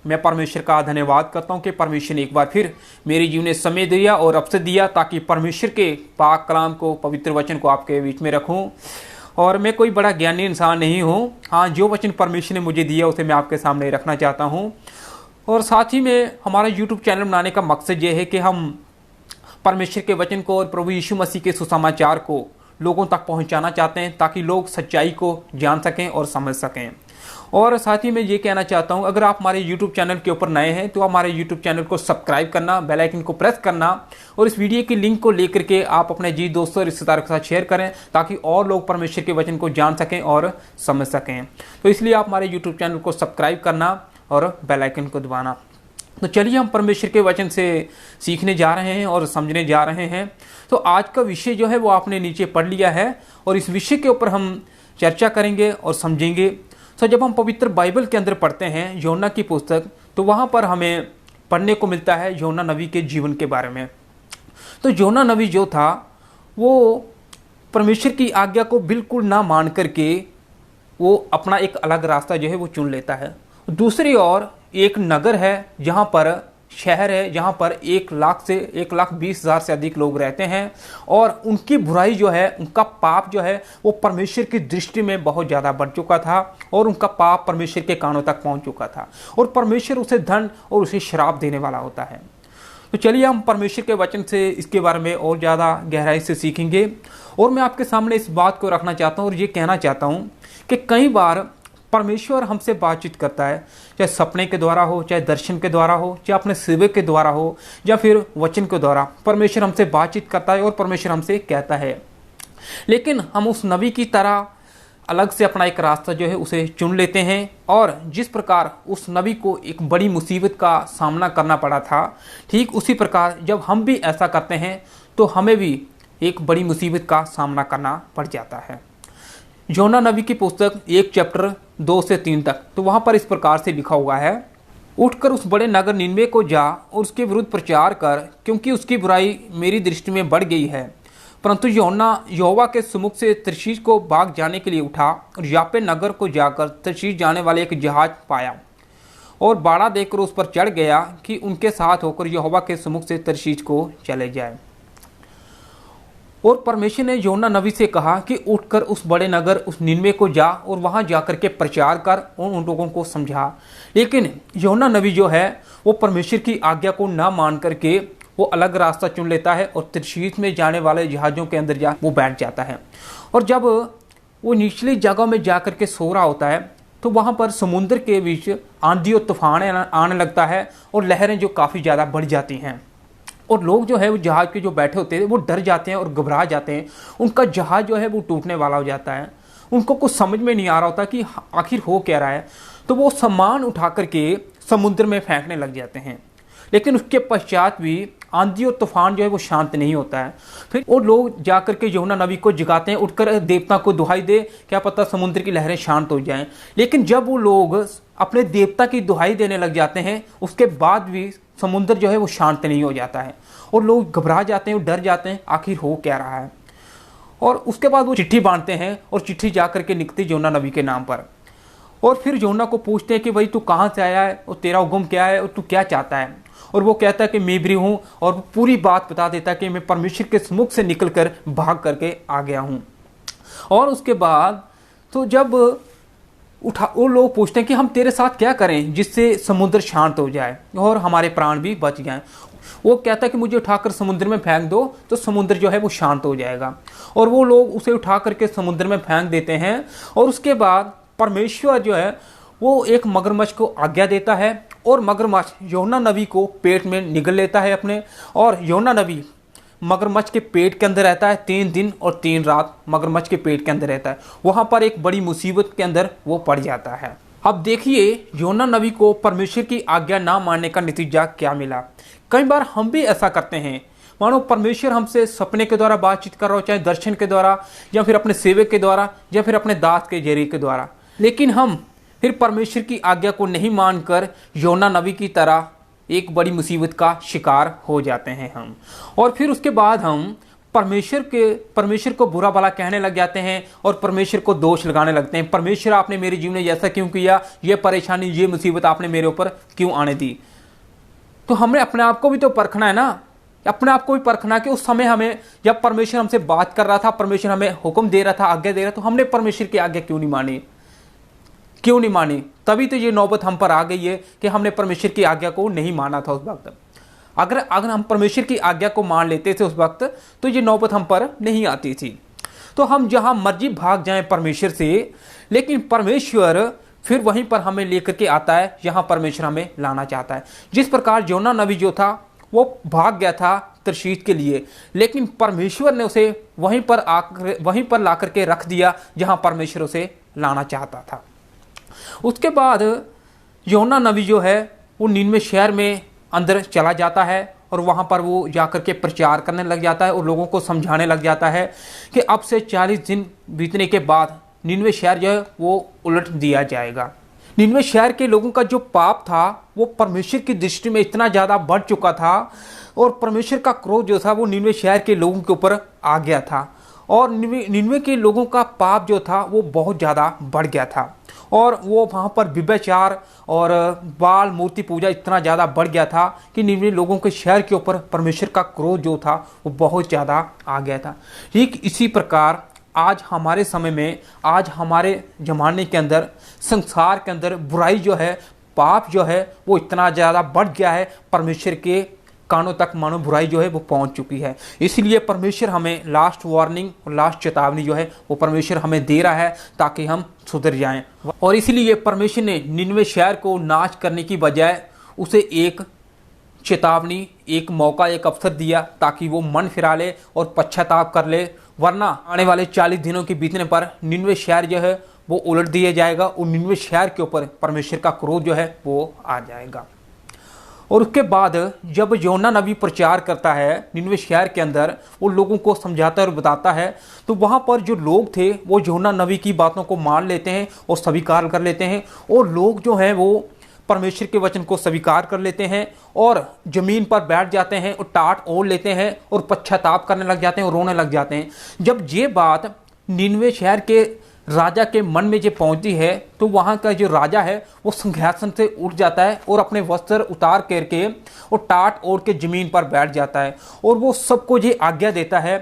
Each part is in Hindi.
मैं परमेश्वर का धन्यवाद करता हूँ कि परमेश्वर ने एक बार फिर मेरे जीवन में समय दिया और अवसर दिया ताकि परमेश्वर के पाक कलाम को, पवित्र वचन को आपके बीच में रखूँ। और मैं कोई बड़ा ज्ञानी इंसान नहीं हूँ। हाँ, जो वचन परमेश्वर ने मुझे दिया उसे मैं आपके सामने रखना चाहता हूँ। और साथ ही में हमारा यूट्यूब चैनल बनाने का मकसद ये है कि हम परमेश्वर के वचन को और प्रभु यीशु मसीह के सुसमाचार को लोगों तक पहुंचाना चाहते हैं ताकि लोग सच्चाई को जान सकें और समझ सकें। और साथ ही मैं ये कहना चाहता हूं, अगर आप हमारे YouTube चैनल के ऊपर नए हैं तो हमारे YouTube चैनल को सब्सक्राइब करना, बेल आइकन को प्रेस करना और इस वीडियो की लिंक को लेकर के आप अपने जी दोस्तों रिश्तेदारों के साथ शेयर करें ताकि और लोग परमेश्वर के वचन को जान सकें और समझ सकें। तो इसलिए आप हमारे YouTube चैनल को सब्सक्राइब करना और बेल आइकन को दबाना। तो चलिए हम परमेश्वर के वचन से सीखने जा रहे हैं और समझने जा रहे हैं। तो आज का विषय जो है वो आपने नीचे पढ़ लिया है और इस विषय के ऊपर हम चर्चा करेंगे और समझेंगे। तो जब हम पवित्र बाइबल के अंदर पढ़ते हैं योना की पुस्तक, तो वहाँ पर हमें पढ़ने को मिलता है योना नबी के जीवन के बारे में। तो योना नबी जो था वो परमेश्वर की आज्ञा को बिल्कुल ना मान करके वो अपना एक अलग रास्ता जो है वो चुन लेता है। दूसरी ओर एक नगर है, जहाँ पर शहर है, जहाँ पर 1,00,000 से 1,20,000 से अधिक लोग रहते हैं और उनकी बुराई जो है, उनका पाप जो है वो परमेश्वर की दृष्टि में बहुत ज़्यादा बढ़ चुका था और उनका पाप परमेश्वर के कानों तक पहुँच चुका था और परमेश्वर उसे दंड और उसे श्राप देने वाला होता है। तो चलिए हम परमेश्वर के वचन से इसके बारे में और ज़्यादा गहराई से सीखेंगे। और मैं आपके सामने इस बात को रखना चाहता हूँ और ये कहना चाहता हूँ कि कई बार परमेश्वर हमसे बातचीत करता है, चाहे सपने के द्वारा हो, चाहे दर्शन के द्वारा हो, चाहे अपने सेवक के द्वारा हो या फिर वचन के द्वारा परमेश्वर हमसे बातचीत करता है और परमेश्वर हमसे कहता है। लेकिन हम उस नबी की तरह अलग से अपना एक रास्ता जो है उसे चुन लेते हैं और जिस प्रकार उस नबी को एक बड़ी मुसीबत का सामना करना पड़ा था, ठीक उसी प्रकार जब हम भी ऐसा करते हैं तो हमें भी एक बड़ी मुसीबत का सामना करना पड़ जाता है। योना नबी की पुस्तक 1 चैप्टर 2 से 3 तक, तो वहाँ पर इस प्रकार से लिखा हुआ है, उठकर उस बड़े नगर निनवे को जा और उसके विरुद्ध प्रचार कर, क्योंकि उसकी बुराई मेरी दृष्टि में बढ़ गई है। परंतु योना यहोवा के सम्मुख से तर्शीश को भाग जाने के लिए उठा और यापे नगर को जाकर तर्शीश जाने वाले एक जहाज पाया और बाड़ा देकर उस पर चढ़ गया कि उनके साथ होकर यहोवा के सम्मुख से तर्शीश को चले जाए। और परमेश्वर ने योना नबी से कहा कि उठकर उस बड़े नगर उस निनवे को जा और वहां जाकर के प्रचार कर और उन लोगों को समझा। लेकिन योना नबी जो है वो परमेश्वर की आज्ञा को ना मान करके वो अलग रास्ता चुन लेता है और तर्शीश में जाने वाले जहाज़ों के अंदर जा वो बैठ जाता है। और जब वो निचली जगह में जा कर के सो रहा होता है तो वहाँ पर समुद्र के बीच आंधी और तूफान आने लगता है और लहरें जो काफ़ी ज़्यादा बढ़ जाती हैं और लोग जो है वो जहाज़ के जो बैठे होते हैं वो डर जाते हैं और घबरा जाते हैं। उनका जहाज़ जो है वो टूटने वाला हो जाता है। उनको कुछ समझ में नहीं आ रहा होता कि आखिर हो क्या रहा है। तो वो सामान उठा करके समुद्र में फेंकने लग जाते हैं। लेकिन उसके पश्चात भी आंधी और तूफान जो है वो शांत नहीं होता है। फिर वो लोग जा करके योना नबी को जगाते हैं, उठकर देवता को दुहाई दे, क्या पता समुद्र की लहरें शांत हो जाएं। लेकिन जब वो लोग अपने देवता की दुहाई देने लग जाते हैं उसके बाद भी समुद्र जो है वो शांत नहीं हो जाता है और लोग घबरा जाते हैं और डर जाते हैं आखिर हो क्या रहा है। और उसके बाद वो चिट्ठी बांधते हैं और चिट्ठी जा करके निकलती योना नबी के नाम पर। और फिर योना को पूछते हैं कि भाई तू कहाँ से आया है और तेरा हुक्म क्या है और तू क्या चाहता है। और वो कहता है कि मैं इब्री हूँ और वो पूरी बात बता देता है कि मैं परमेश्वर के सम्मुख से निकल कर भाग करके आ गया हूँ। और उसके बाद तो जब वो लोग पूछते हैं कि हम तेरे साथ क्या करें जिससे समुद्र शांत हो जाए और हमारे प्राण भी बच जाएं। वो कहता है कि मुझे उठाकर समुद्र में फेंक दो तो समुद्र जो है वो शांत हो जाएगा। और वो लोग उसे उठा करके समुद्र में फेंक देते हैं और उसके बाद परमेश्वर जो है वो एक मगरमच्छ को आज्ञा देता है और मगरमच्छ योना नबी को पेट में निगल लेता है अपने। और योना नबी मगरमच्छ के पेट के अंदर रहता है 3 दिन और 3 रात मगरमच्छ के पेट के अंदर रहता है। वहाँ पर एक बड़ी मुसीबत के अंदर वो पड़ जाता है। अब देखिए योना नबी को परमेश्वर की आज्ञा ना मानने का नतीजा क्या मिला। कई बार हम भी ऐसा करते हैं, मानो परमेश्वर हमसे सपने के द्वारा बातचीत कर रहा हो, चाहे दर्शन के द्वारा या फिर अपने सेवक के द्वारा या फिर अपने दास के जरिए के द्वारा, लेकिन हम फिर परमेश्वर की आज्ञा को नहीं मानकर योना नबी की तरह एक बड़ी मुसीबत का शिकार हो जाते हैं हम। और फिर उसके बाद हम परमेश्वर को बुरा भला कहने लग जाते हैं और परमेश्वर को दोष लगाने लगते हैं। परमेश्वर आपने मेरे जीवन में ऐसा क्यों किया, ये परेशानी ये मुसीबत आपने मेरे ऊपर क्यों आने दी। तो हमें अपने आप को भी तो परखना है ना, अपने आप को भी परखना कि उस समय हमें जब परमेश्वर हमसे बात कर रहा था, परमेश्वर हमें हुक्म दे रहा था, आज्ञा दे रहा था, तो हमने परमेश्वर की आज्ञा क्यों नहीं मानी। तभी तो ये नौबत हम पर आ गई है कि हमने परमेश्वर की आज्ञा को नहीं माना था उस वक्त। अगर हम परमेश्वर की आज्ञा को मान लेते थे उस वक्त तो ये नौबत हम पर नहीं आती थी। तो हम जहां मर्जी भाग जाएं परमेश्वर से, लेकिन परमेश्वर फिर वहीं पर हमें लेकर के आता है जहां परमेश्वर हमें लाना चाहता है। जिस प्रकार योना नबी जो था वो भाग गया था तरशीश के लिए, लेकिन परमेश्वर ने उसे वहीं पर ला करके रख दिया जहां परमेश्वर उसे लाना चाहता था। उसके बाद योना नबी जो है वो निनवे शहर में अंदर चला जाता है और वहाँ पर वो जाकर के प्रचार करने लग जाता है और लोगों को समझाने लग जाता है कि अब से 40 दिन बीतने के बाद निनवे शहर जो है वो उलट दिया जाएगा। निनवे शहर के लोगों का जो पाप था वो परमेश्वर की दृष्टि में इतना ज़्यादा बढ़ चुका था और परमेश्वर का क्रोध जो था वो निनवे शहर के लोगों के ऊपर आ गया था और निनवे के लोगों का पाप जो था वो बहुत ज़्यादा बढ़ गया था और वो वहाँ पर व्यभिचार और बाल मूर्ति पूजा इतना ज़्यादा बढ़ गया था कि निनवे लोगों के शहर के ऊपर परमेश्वर का क्रोध जो था वो बहुत ज़्यादा आ गया था। ठीक इसी प्रकार आज हमारे समय में, आज हमारे ज़माने के अंदर, संसार के अंदर बुराई जो है, पाप जो है वो इतना ज़्यादा बढ़ गया है, परमेश्वर के कानों तक मानो बुराई जो है वो पहुंच चुकी है। इसलिए परमेश्वर हमें लास्ट वार्निंग और लास्ट चेतावनी जो है वो परमेश्वर हमें दे रहा है ताकि हम सुधर जाएं। और इसलिए परमेश्वर ने निनवे शहर को नाश करने की बजाय उसे एक चेतावनी, एक मौका, एक अवसर दिया ताकि वो मन फिरा ले और पश्चाताप कर ले, वरना आने वाले 40 दिनों के बीतने पर निनवे शहर जो है वो उलट दिया जाएगा और निनवे शहर के ऊपर परमेश्वर का क्रोध जो है वो आ जाएगा। और उसके बाद जब योना नबी प्रचार करता है निनवे शहर के अंदर, वो लोगों को समझाता है और बताता है, तो वहाँ पर जो लोग थे वो योना नबी की बातों को मान लेते हैं और स्वीकार कर लेते हैं और लोग जो हैं वो परमेश्वर के वचन को स्वीकार कर लेते हैं और ज़मीन पर बैठ जाते हैं और टाट ओढ़ लेते हैं और पश्चाताप करने लग जाते हैं और रोने लग जाते हैं। जब ये बात निनवे शहर के राजा के मन में जब पहुंचती है तो वहाँ का जो राजा है वो सिंहासन से उठ जाता है और अपने वस्त्र उतार करके और टाट ओढ़ के ज़मीन पर बैठ जाता है और वो सबको ये आज्ञा देता है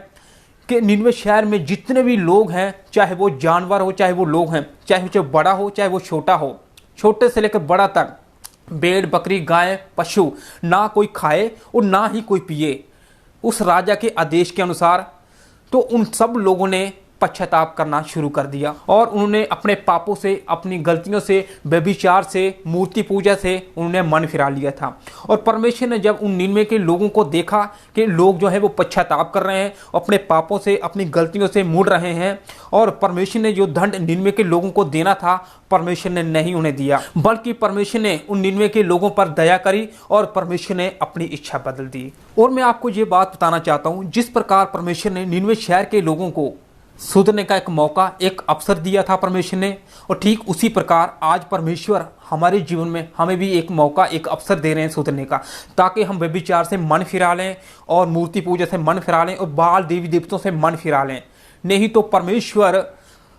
कि निनवे शहर में जितने भी लोग हैं, चाहे वो जानवर हो चाहे वो लोग हैं, चाहे वो बड़ा हो चाहे वो छोटा हो, छोटे से लेकर बड़ा तक, भेड़ बकरी गाय पशु, ना कोई खाए और ना ही कोई पिए। उस राजा के आदेश के अनुसार तो उन सब लोगों ने पश्चाताप करना शुरू कर दिया और उन्होंने अपने पापों से, अपनी गलतियों से, व्यभिचार से, मूर्ति पूजा से उन्होंने मन फिरा लिया था। और परमेश्वर ने जब उन निनवे के लोगों को देखा कि लोग जो है वो पश्चाताप कर रहे हैं, अपने पापों से, अपनी गलतियों से मुड़ रहे हैं और परमेश्वर ने जो दंड निनवे के लोगों को देना था परमेश्वर ने नहीं उन्हें दिया, बल्कि परमेश्वर ने उन निनवे के लोगों पर दया करी और परमेश्वर ने अपनी इच्छा बदल दी। और मैं आपको ये बात बताना चाहता हूँ, जिस प्रकार परमेश्वर ने निनवे शहर के लोगों को सुधरने का एक मौका, एक अवसर दिया था परमेश्वर ने, और ठीक उसी प्रकार आज परमेश्वर हमारे जीवन में हमें भी एक मौका, एक अवसर दे रहे हैं सुधरने का, ताकि हम व्यभिचार से मन फिरा लें और मूर्ति पूजा से मन फिरा लें और बाल देवी देवताओं से मन फिरा लें। नहीं तो परमेश्वर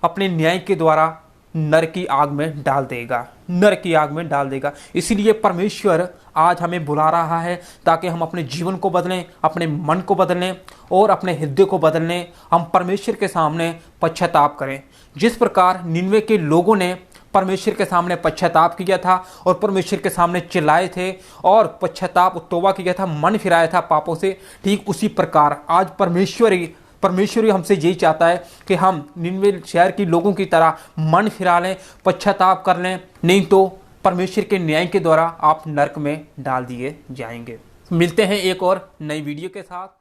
अपने न्याय के द्वारा नर की आग में डाल देगा, नर की आग में डाल देगा। इसीलिए परमेश्वर आज हमें बुला रहा है ताकि हम अपने जीवन को बदलें, अपने मन को बदलें और अपने हृदय को बदलें, हम परमेश्वर के सामने पश्चाताप करें। जिस प्रकार निनवे के लोगों ने परमेश्वर के सामने पश्चाताप किया था और परमेश्वर के सामने चिल्लाए थे और पश्चाताप तौबा किया था, मन फिराया था पापों से, ठीक उसी प्रकार आज परमेश्वर ही हमसे यही चाहता है कि हम निनवे शहर के लोगों की तरह मन फिरा लें, पश्चाताप कर लें, नहीं तो परमेश्वर के न्याय के द्वारा आप नरक में डाल दिए जाएंगे। मिलते हैं एक और नई वीडियो के साथ।